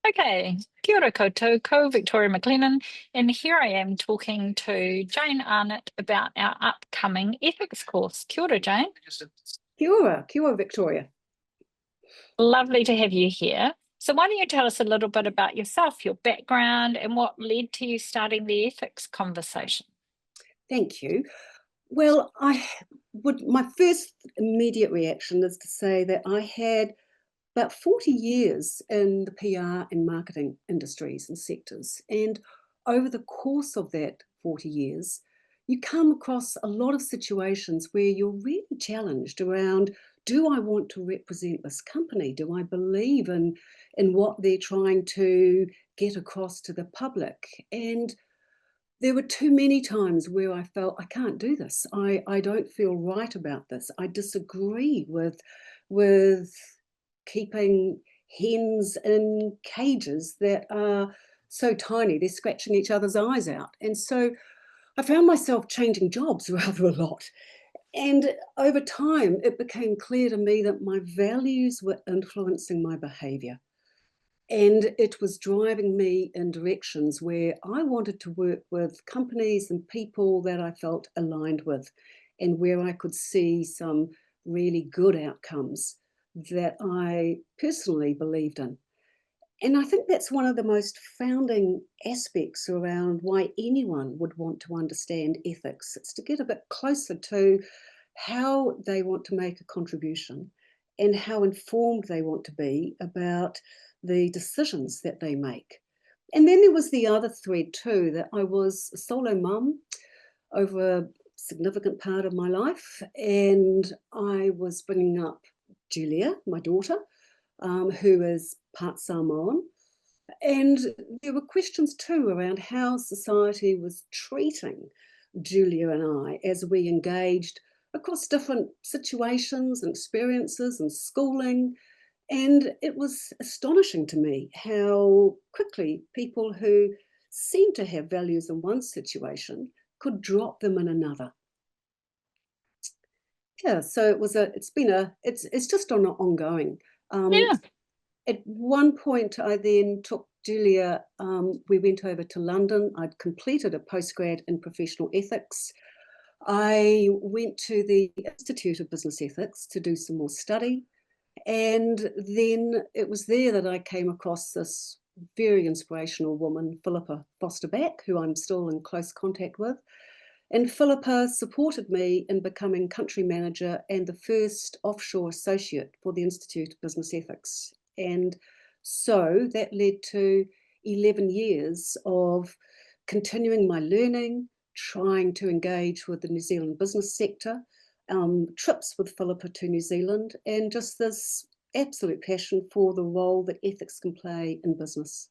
Okay, kia ora koutou, ko Victoria McLennan, and here I am talking to Jane Arnott about our upcoming ethics course. Kia ora, Jane. Kia ora, Victoria. Lovely to have you here. So why don't you tell us a little bit about yourself, your background, and what led to you starting the ethics conversation? Thank you. Well, my first immediate reaction is to say that I had about 40 years in the PR and marketing industries and sectors. And over the course of that 40 years, you come across a lot of situations where you're really challenged around, do I want to represent this company? Do I believe in what they're trying to get across to the public? And there were too many times where I felt I can't do this. I don't feel right about this. I disagree with keeping hens in cages that are so tiny they're scratching each other's eyes out. And so I found myself changing jobs rather a lot. And over time, it became clear to me that my values were influencing my behavior. And it was driving me in directions where I wanted to work with companies and people that I felt aligned with, and where I could see some really good outcomes that I personally believed in. And I think that's one of the most founding aspects around why anyone would want to understand ethics. It's to get a bit closer to how they want to make a contribution and how informed they want to be about the decisions that they make. And then there was the other thread too, that I was a solo mum over a significant part of my life, and I was bringing up Julia, my daughter, who is part Samoan. And there were questions too around how society was treating Julia and I as we engaged across different situations and experiences and schooling. And it was astonishing to me how quickly people who seemed to have values in one situation could drop them in another. Yeah, so it's just on ongoing. Yeah. At one point, I then took Julia, we went over to London. I'd completed a postgrad in professional ethics. I went to the Institute of Business Ethics to do some more study. And then it was there that I came across this very inspirational woman, Philippa Foster-Back, who I'm still in close contact with. And Philippa supported me in becoming country manager and the first offshore associate for the Institute of Business Ethics. And so that led to 11 years of continuing my learning, trying to engage with the New Zealand business sector, trips with Philippa to New Zealand, and just this absolute passion for the role that ethics can play in business.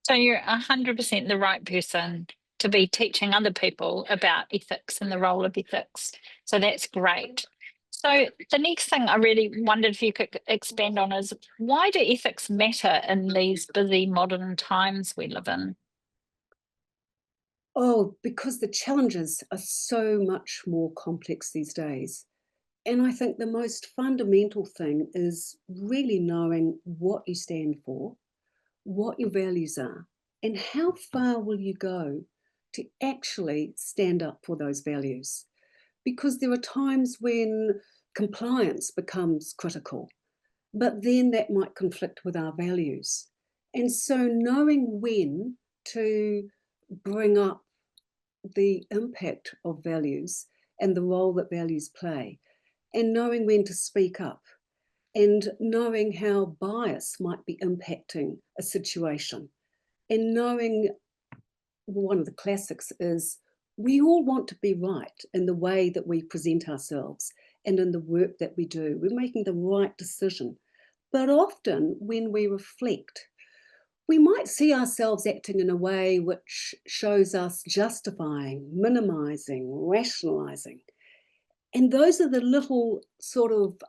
So you're 100% the right person to be teaching other people about ethics and the role of ethics. So that's great. So the next thing I really wondered if you could expand on is, why do ethics matter in these busy modern times we live in? Oh, because the challenges are so much more complex these days. And I think the most fundamental thing is really knowing what you stand for, what your values are, and how far will you go to actually stand up for those values. Because there are times when compliance becomes critical, but then that might conflict with our values. And so knowing when to bring up the impact of values and the role that values play, and knowing when to speak up, and knowing how bias might be impacting a situation, and knowing one of the classics is we all want to be right in the way that we present ourselves and in the work that we do. We're making the right decision. But often when we reflect, we might see ourselves acting in a way which shows us justifying, minimizing, rationalizing. And those are the little sort of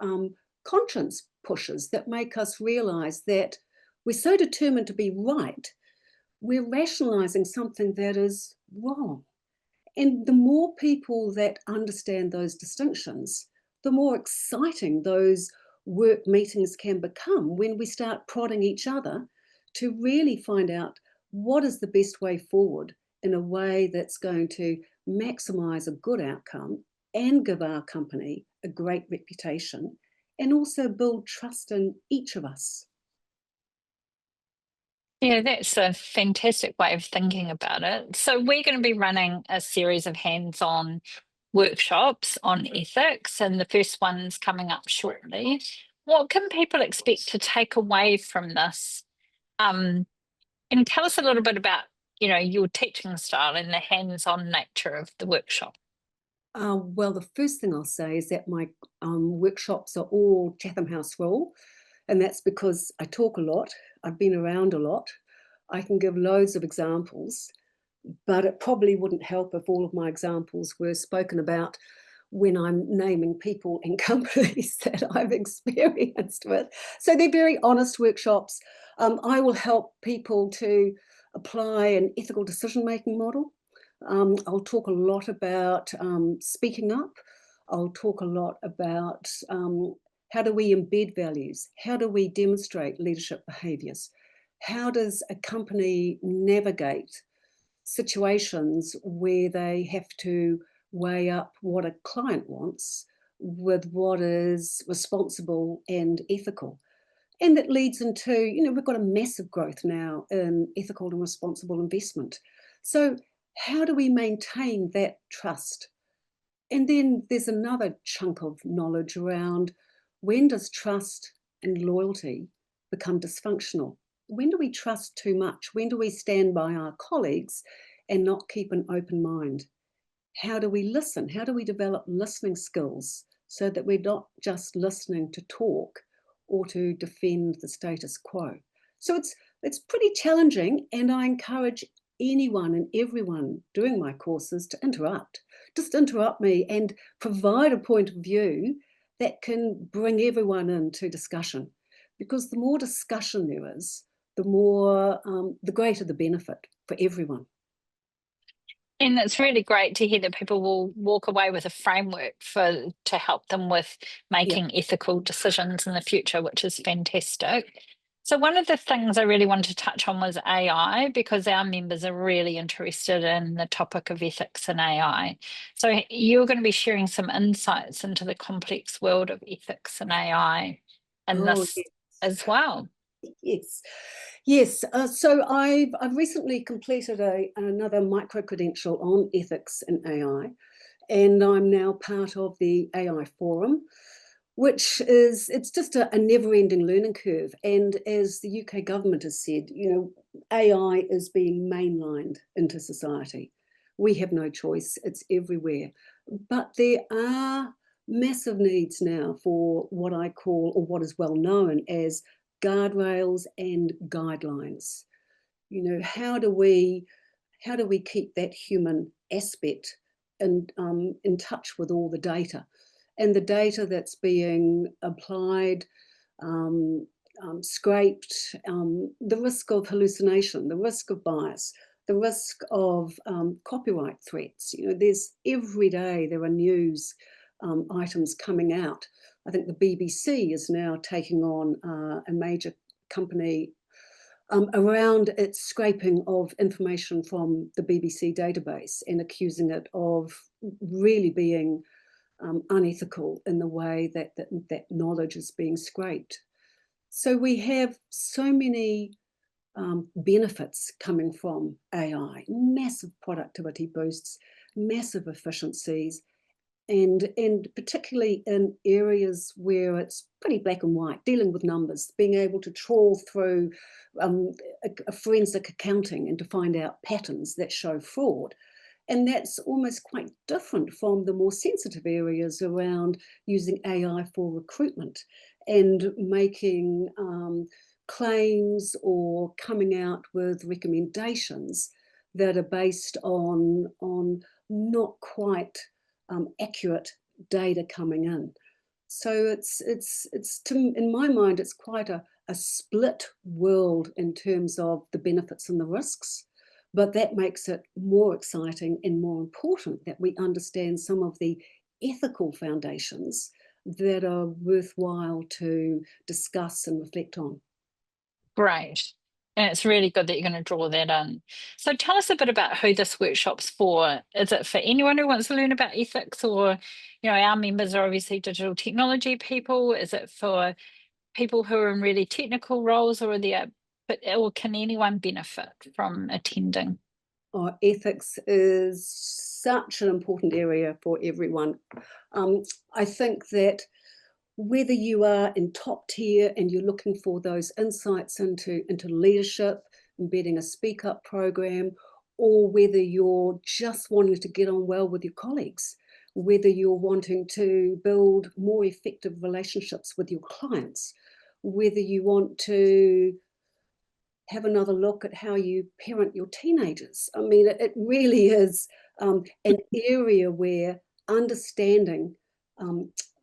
conscience pushes that make us realize that we're so determined to be right, we're rationalizing something that is wrong. And the more people that understand those distinctions, the more exciting those work meetings can become when we start prodding each other to really find out what is the best way forward in a way that's going to maximize a good outcome and give our company a great reputation and also build trust in each of us. Yeah, that's a fantastic way of thinking about it. So, we're going to be running a series of hands on workshops on ethics, and the first one's coming up shortly. What can people expect to take away from this? Um, and tell us a little bit about, your teaching style and the hands on nature of the workshop. Well, the first thing I'll say is that my workshops are all Chatham House rule, and that's because I talk a lot, I've been around a lot, I can give loads of examples, but it probably wouldn't help if all of my examples were spoken about when I'm naming people and companies that I've experienced with. So they're very honest workshops. I will help people to apply an ethical decision-making model. I'll talk a lot about speaking up. I'll talk a lot about how do we embed values? How do we demonstrate leadership behaviours? How does a company navigate situations where they have to weigh up what a client wants with what is responsible and ethical? And that leads into, we've got a massive growth now in ethical and responsible investment. So how do we maintain that trust? And then there's another chunk of knowledge around when does trust and loyalty become dysfunctional? When do we trust too much? When do we stand by our colleagues and not keep an open mind? How do we listen? How do we develop listening skills so that we're not just listening to talk or to defend the status quo? So it's pretty challenging, and I encourage anyone and everyone doing my courses to interrupt. Just interrupt me and provide a point of view that can bring everyone into discussion. Because the more discussion there is, the greater the benefit for everyone. And it's really great to hear that people will walk away with a framework to help them with Yeah. making ethical decisions in the future, which is fantastic. So one of the things I really wanted to touch on was AI, because our members are really interested in the topic of ethics and AI. So you're going to be sharing some insights into the complex world of ethics and AI in Oh, this yes. as well. Yes. Yes. So I've recently completed another micro credential on ethics and AI, and I'm now part of the AI forum, which is it's just a never-ending learning curve. And as the UK government has said, AI is being mainlined into society. We have no choice; it's everywhere. But there are massive needs now for what I call, or what is well known as, guardrails and guidelines. How do we keep that human aspect in touch with all the data, and the data that's being applied, um, scraped, the risk of hallucination, the risk of bias, the risk of copyright threats. There's every day there are news items coming out. I think the BBC is now taking on a major company around its scraping of information from the BBC database and accusing it of really being unethical in the way that knowledge is being scraped. So we have so many benefits coming from AI, massive productivity boosts, massive efficiencies, and particularly in areas where it's pretty black and white, dealing with numbers, being able to trawl through a forensic accounting and to find out patterns that show fraud. And that's almost quite different from the more sensitive areas around using AI for recruitment and making claims or coming out with recommendations that are based on not quite accurate data coming in. So in my mind, it's quite a split world in terms of the benefits and the risks, but that makes it more exciting and more important that we understand some of the ethical foundations that are worthwhile to discuss and reflect on. Great. And it's really good that you're going to draw that in. So tell us a bit about who this workshop's for. Is it for anyone who wants to learn about ethics, or, our members are obviously digital technology people? Is it for people who are in really technical roles, or or can anyone benefit from attending? Ethics is such an important area for everyone. I think that whether you are in top tier and you're looking for those insights into leadership, embedding a speak up program, or whether you're just wanting to get on well with your colleagues, whether you're wanting to build more effective relationships with your clients, whether you want to have another look at how you parent your teenagers. I mean, it really is an area where understanding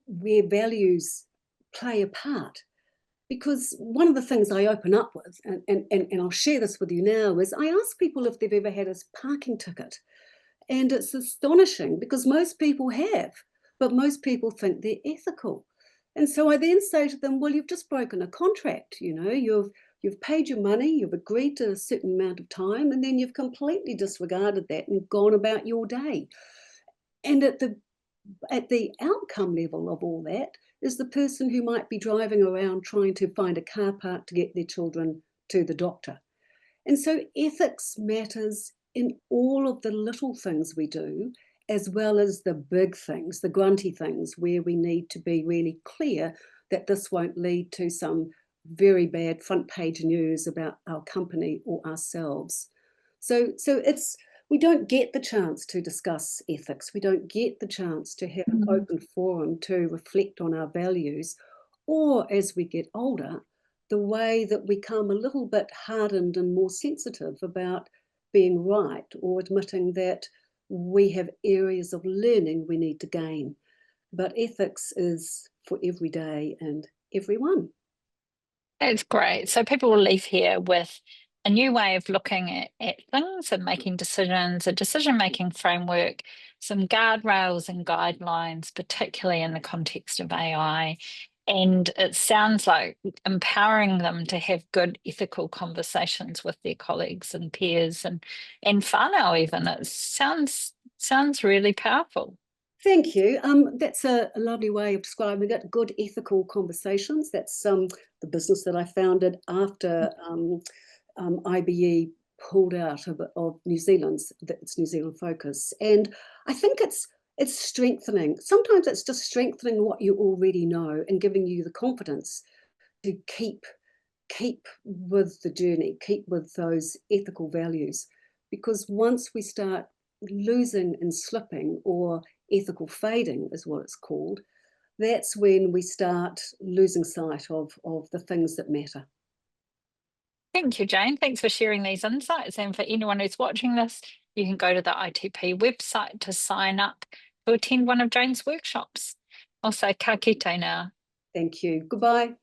where values play a part. Because one of the things I open up with, and I'll share this with you now, is I ask people if they've ever had a parking ticket. And it's astonishing because most people have, but most people think they're ethical. And so I then say to them, well, you've just broken a contract, you've paid your money, you've agreed to a certain amount of time, and then you've completely disregarded that and gone about your day. And at the outcome level of all that is the person who might be driving around trying to find a car park to get their children to the doctor. And so ethics matters in all of the little things we do, as well as the big things, the grunty things, where we need to be really clear that this won't lead to some very bad front page news about our company or ourselves. So we don't get the chance to discuss ethics. We don't get the chance to have an open forum to reflect on our values, or as we get older, the way that we become a little bit hardened and more sensitive about being right, or admitting that we have areas of learning we need to gain. But ethics is for every day and everyone. That's great. So people will leave here with a new way of looking at things and making decisions, a decision-making framework, some guardrails and guidelines, particularly in the context of AI. And it sounds like empowering them to have good ethical conversations with their colleagues and peers and whānau even. It sounds really powerful. Thank you. That's a lovely way of describing it. Good ethical conversations. That's the business that I founded after IBE pulled out of New Zealand's, its New Zealand focus. And I think it's strengthening. Sometimes it's just strengthening what you already know and giving you the confidence to keep with the journey, keep with those ethical values. Because once we start losing and slipping, or ethical fading is what it's called, that's when we start losing sight of the things that matter. Thank you, Jane. Thanks for sharing these insights. And for anyone who's watching this, you can go to the ITP website to sign up to attend one of Jane's workshops. Also, ka kite now. Thank you. Goodbye.